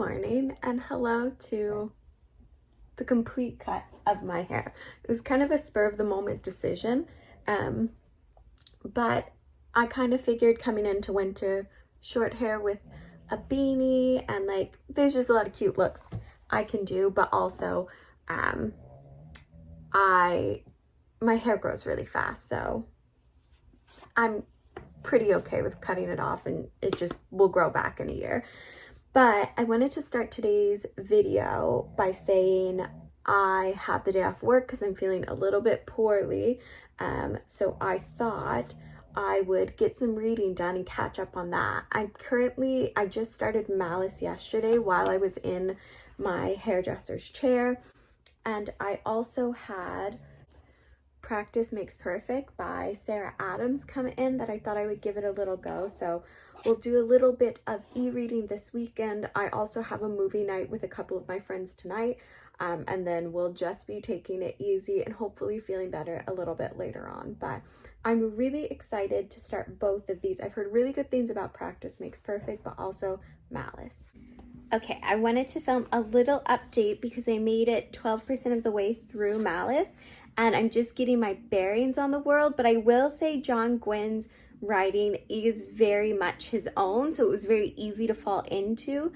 morning and hello to the complete cut of my hair. It was kind of a spur of the moment decision, but I kind of figured coming into winter, short hair with a beanie and like there's just a lot of cute looks I can do, but also my hair grows really fast, so I'm pretty okay with cutting it off and it just will grow back in a year. But I wanted to start today's video by saying I have the day off work because I'm feeling a little bit poorly. So I thought I would get some reading done and catch up on that. I just started Malice yesterday while I was in my hairdresser's chair. And I also had Practice Makes Perfect by Sarah Adams come in that I thought I would give it a little go. So we'll do a little bit of e-reading this weekend. I also have a movie night with a couple of my friends tonight. And then we'll just be taking it easy and hopefully feeling better a little bit later on. But I'm really excited to start both of these. I've heard really good things about Practice Makes Perfect, but also Malice. Okay, I wanted to film a little update because I made it 12% of the way through Malice and I'm just getting my bearings on the world, but I will say John Gwynn's writing is very much his own, so it was very easy to fall into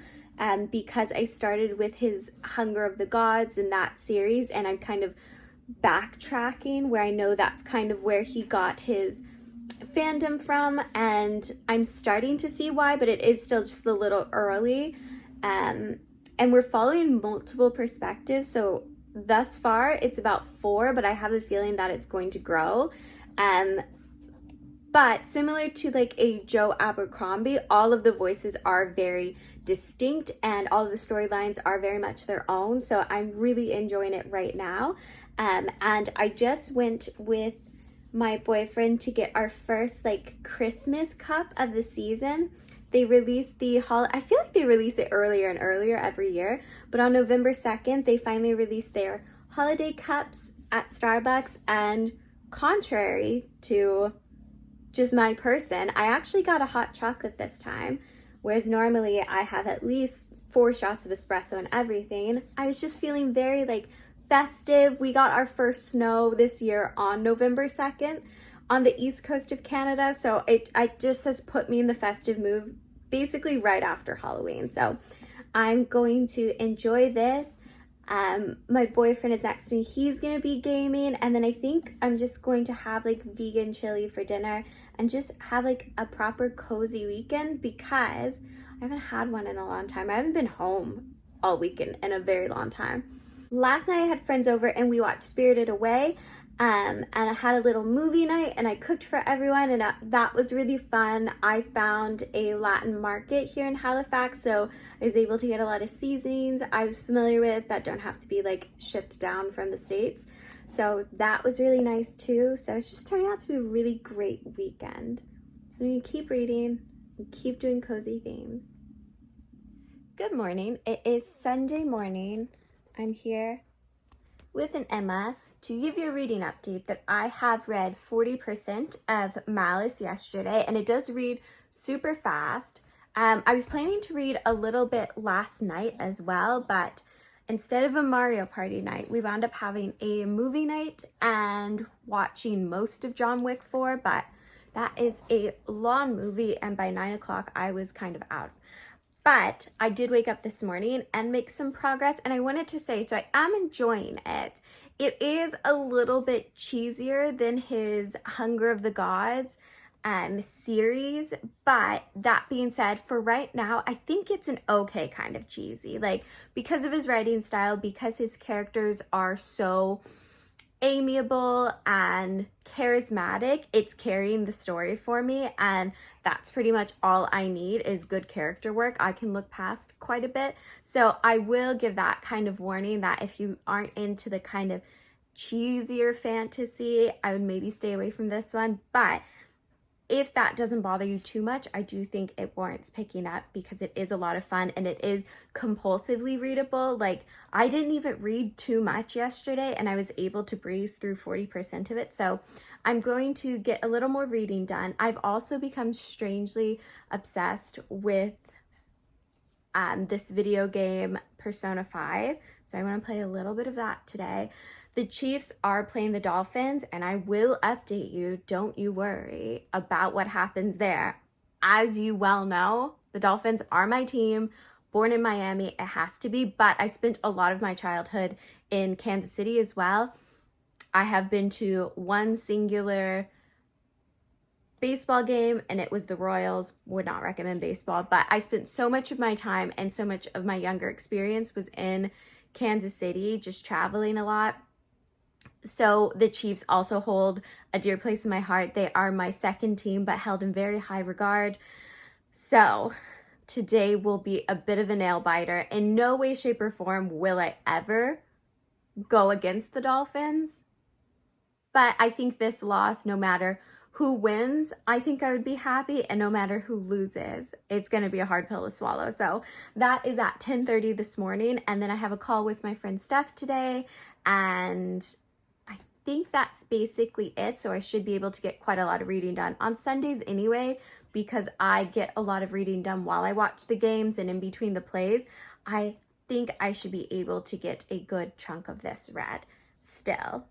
because I started with his Hunger of the Gods in that series and I'm kind of backtracking where I know that's kind of where he got his fandom from, and I'm starting to see why, but it is still just a little early. And we're following multiple perspectives, so thus far it's about 4, but I have a feeling that it's going to grow. But similar to like a Joe Abercrombie, all of the voices are very distinct and all of the storylines are very much their own, so I'm really enjoying it right now. And I just went with my boyfriend to get our first like Christmas cup of the season. They released I feel like they release it earlier and earlier every year, but on November 2nd, they finally released their holiday cups at Starbucks, and contrary to just my person, I actually got a hot chocolate this time, whereas normally I have at least 4 shots of espresso and everything. I was just feeling very like festive. We got our first snow this year on November 2nd. On the east coast of Canada, so it just has put me in the festive mood basically right after Halloween. So I'm going to enjoy this. My boyfriend is next to me. He's gonna be gaming, and then I think I'm just going to have like vegan chili for dinner and just have like a proper cozy weekend because I haven't had one in a long time. I haven't been home all weekend in a very long time. Last night I had friends over and we watched Spirited Away. And I had a little movie night and I cooked for everyone, and that was really fun. I found a Latin market here in Halifax, so I was able to get a lot of seasonings I was familiar with that don't have to be like shipped down from the States. So that was really nice too. So it's just turning out to be a really great weekend. So I'm gonna keep reading and keep doing cozy things. Good morning. It is Sunday morning. I'm here with an Emma to give you a reading update that I have read 40% of Malice yesterday, and it does read super fast. I was planning to read a little bit last night as well, but instead of a Mario Party night, we wound up having a movie night and watching most of John Wick 4, but that is a long movie, and by 9 o'clock I was kind of out. But I did wake up this morning and make some progress, and I wanted to say, so I am enjoying it. It is a little bit cheesier than his Hunger of the Gods series, but that being said, for right now, I think it's an okay kind of cheesy. Like, because of his writing style, because his characters are so amiable and charismatic, it's carrying the story for me, and that's pretty much all I need is good character work. I can look past quite a bit, so I will give that kind of warning that if you aren't into the kind of cheesier fantasy, I would maybe stay away from this one. But if that doesn't bother you too much, I do think it warrants picking up because it is a lot of fun and it is compulsively readable. Like, I didn't even read too much yesterday and I was able to breeze through 40% of it. So I'm going to get a little more reading done. I've also become strangely obsessed with this video game Persona 5. So I want to play a little bit of that today. The Chiefs are playing the Dolphins, and I will update you, don't you worry, about what happens there. As you well know, the Dolphins are my team, born in Miami, it has to be, but I spent a lot of my childhood in Kansas City as well. I have been to one singular baseball game, and it was the Royals. Would not recommend baseball, but I spent so much of my time and so much of my younger experience was in Kansas City, just traveling a lot. So the Chiefs also hold a dear place in my heart. They are my second team, but held in very high regard. So today will be a bit of a nail biter. In no way, shape, or form will I ever go against the Dolphins. But I think this loss, no matter who wins, I think I would be happy. And no matter who loses, it's going to be a hard pill to swallow. So that is at 10:30 this morning. And then I have a call with my friend Steph today. And I think that's basically it. So I should be able to get quite a lot of reading done on Sundays anyway, because I get a lot of reading done while I watch the games and in between the plays. I think I should be able to get a good chunk of this read still.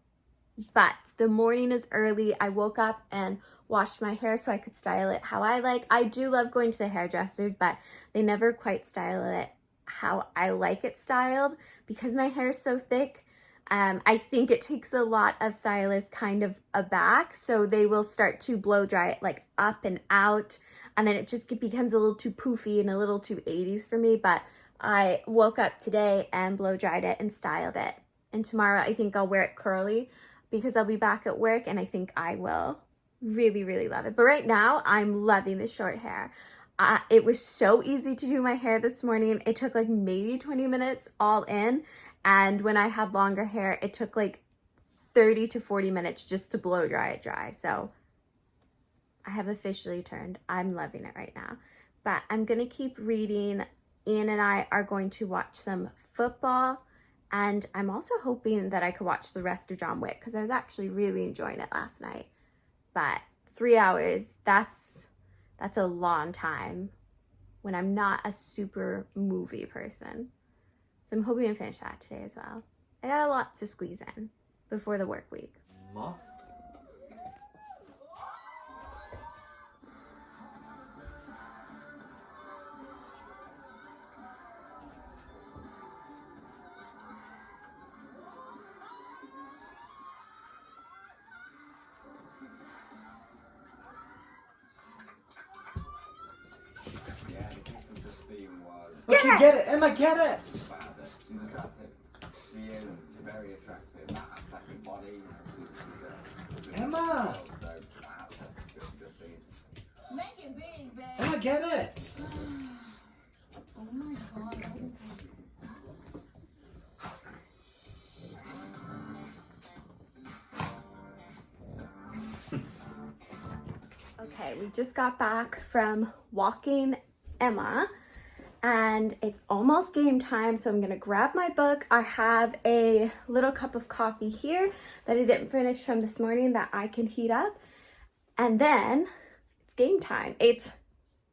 But the morning is early. I woke up and washed my hair so I could style it how I like. I do love going to the hairdressers, but they never quite style it how I like it styled because my hair is so thick. I think it takes a lot of stylists kind of aback, so they will start to blow dry it like up and out, and then it just becomes a little too poofy and a little too 80s for me. But I woke up today and blow dried it and styled it, and tomorrow I think I'll wear it curly because I'll be back at work, and I think I will really, really love it. But right now, I'm loving the short hair. It was so easy to do my hair this morning. It took like maybe 20 minutes all in. And when I had longer hair, it took like 30 to 40 minutes just to blow dry it dry. So I have officially turned. I'm loving it right now. But I'm going to keep reading. Ian and I are going to watch some football. And I'm also hoping that I could watch the rest of John Wick because I was actually really enjoying it last night. But 3 hours, that's a long time when I'm not a super movie person. So I'm hoping to finish that today as well. I got a lot to squeeze in before the work week. Ma? Okay, get it! Emma, get it! She's attractive. She is very attractive. That attractive body. She's Emma! So, Justine. Make it big, babe. Emma, get it! Oh my god, I can take Okay, we just got back from walking Emma. And it's almost game time, so I'm gonna grab my book. I have a little cup of coffee here that I didn't finish from this morning that I can heat up. And then it's game time. It's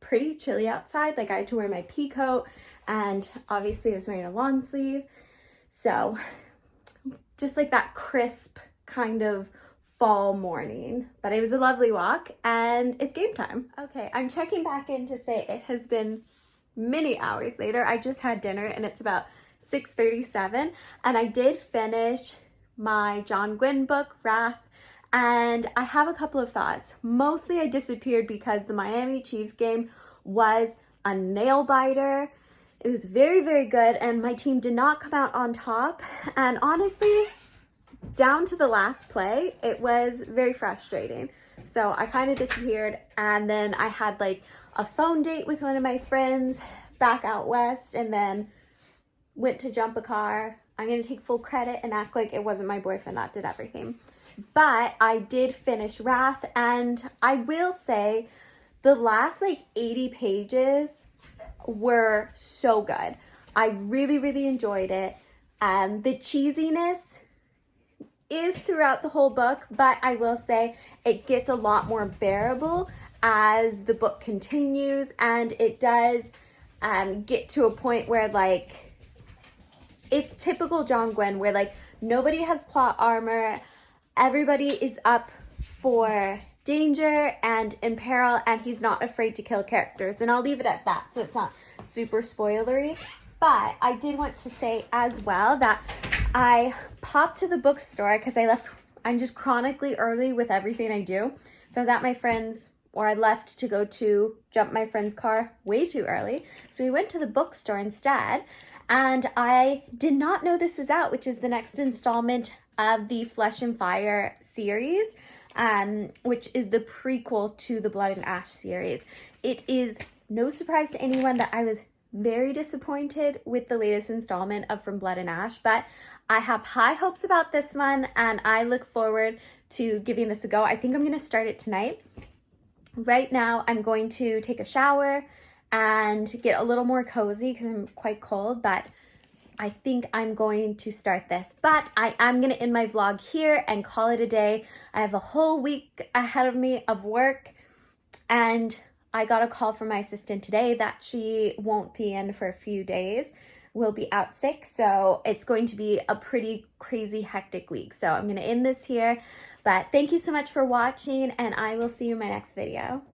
pretty chilly outside. Like I had to wear my pea coat, and obviously I was wearing a long sleeve. So just like that crisp kind of fall morning. But it was a lovely walk, and it's game time. Okay, I'm checking back in to say it has been many hours later. I just had dinner and it's about 6:37, and I did finish my John Gwynne book, Wrath, and I have a couple of thoughts. Mostly I disappeared because the Miami Chiefs game was a nail biter. It was very, very good, and my team did not come out on top, and honestly, down to the last play, it was very frustrating. So I kind of disappeared, and then I had like a phone date with one of my friends back out west, and then went to jump a car. I'm going to take full credit and act like it wasn't my boyfriend that did everything. But I did finish Wrath, and I will say the last like 80 pages were so good. I really, really enjoyed it. The cheesiness is throughout the whole book, but I will say it gets a lot more bearable as the book continues, and it does get to a point where like it's typical John Gwyn, where like nobody has plot armor, everybody is up for danger and in peril, and he's not afraid to kill characters. And I'll leave it at that, so it's not super spoilery. But I did want to say as well that I popped to the bookstore because I'm just chronically early with everything I do. So I was at my friend's, or I left to go to jump my friend's car way too early. So we went to the bookstore instead, and I did not know this was out, which is the next installment of the Flesh and Fire series, which is the prequel to the Blood and Ash series. It is no surprise to anyone that I was very disappointed with the latest installment of From Blood and Ash, but I have high hopes about this one, and I look forward to giving this a go. I think I'm going to start it tonight. Right now, I'm going to take a shower and get a little more cozy because I'm quite cold, but I think I'm going to start this. But I am going to end my vlog here and call it a day. I have a whole week ahead of me of work, and I got a call from my assistant today that she won't be in for a few days, will be out sick. So it's going to be a pretty crazy, hectic week. So I'm going to end this here. But thank you so much for watching, and I will see you in my next video.